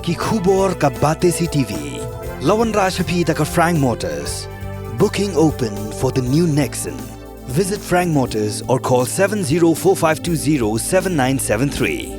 कि khubor ka bate si TV. Lawan Rashaphi taka Frank Motors. Booking open for the new Nexon. Visit Frank Motors or call 7045207973.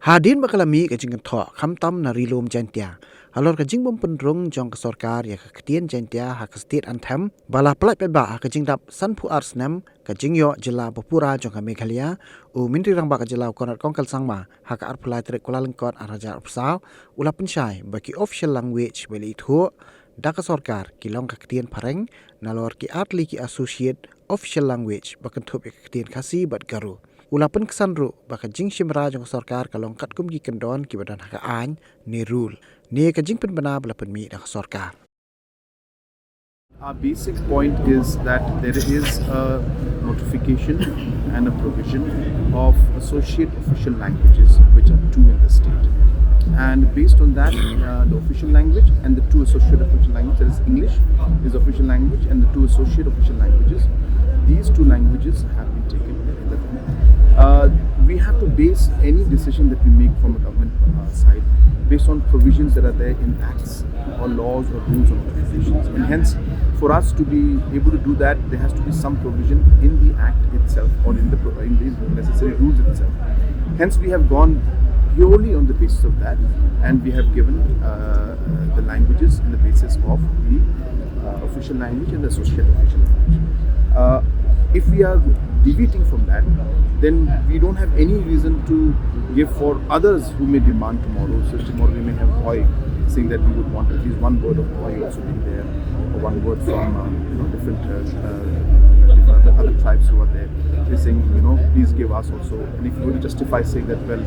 Hadin makalami ka jing Thaw khamtam na rilom jantia. Halor ka jing bom penrung jong ka sarkar ya ka ketien jantia ha ka state Anthem bala pelak pe ba ka jing dap sanpu arsnam ka jing yo jila Papua jong ka Meghalaya u mintri rang ba ka jila konat kongkal sangma ha ka arpulai trek Kuala Lengkot araja upsal ula pensyai bagi official language beli itu da ka sarkar kilong ka ketien pareng nalor ki atli ki associate official language bakentup ya ka ketien kasi bat garu Ulapan kesanru baka jing shimra jong sarkar kalong kat kum gi kendon ki badan haka an ni rule ni ka jing pen bana belapan mi dak sarkar. Our basic point is that there is a notification and a provision of associate official languages which are two in the state. And based on that, the official language and the two associate official languages, that is English is official language and the two associate official languages, these two languages have been taken in the we have to base any decision that we make from a government side based on provisions that are there in acts or laws or rules or notifications. And hence, for us to be able to do that, there has to be some provision in the act itself or in the necessary rules itself. Hence, we have gone purely on the basis of that, and we have given the languages on the basis of the official language and the associate official language. If we are deviating from that, then we don't have any reason to give for others who may demand tomorrow. So tomorrow we may have Hoi saying that we would want at least one word of Hoi also being there, or one word from different other tribes who are there. They're saying, please give us also. And if you were to justify saying that, well,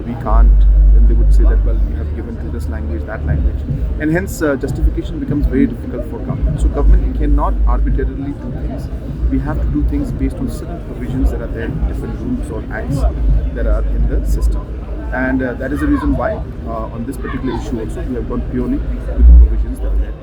we can't, then they would say that, well, we have given to this language, that language. And hence, justification becomes very difficult for government. So government cannot arbitrarily do things. We have to do things based on certain provisions that are there in different rules or acts that are in the system. And that is the reason why on this particular issue also we have gone purely with the provisions that are there.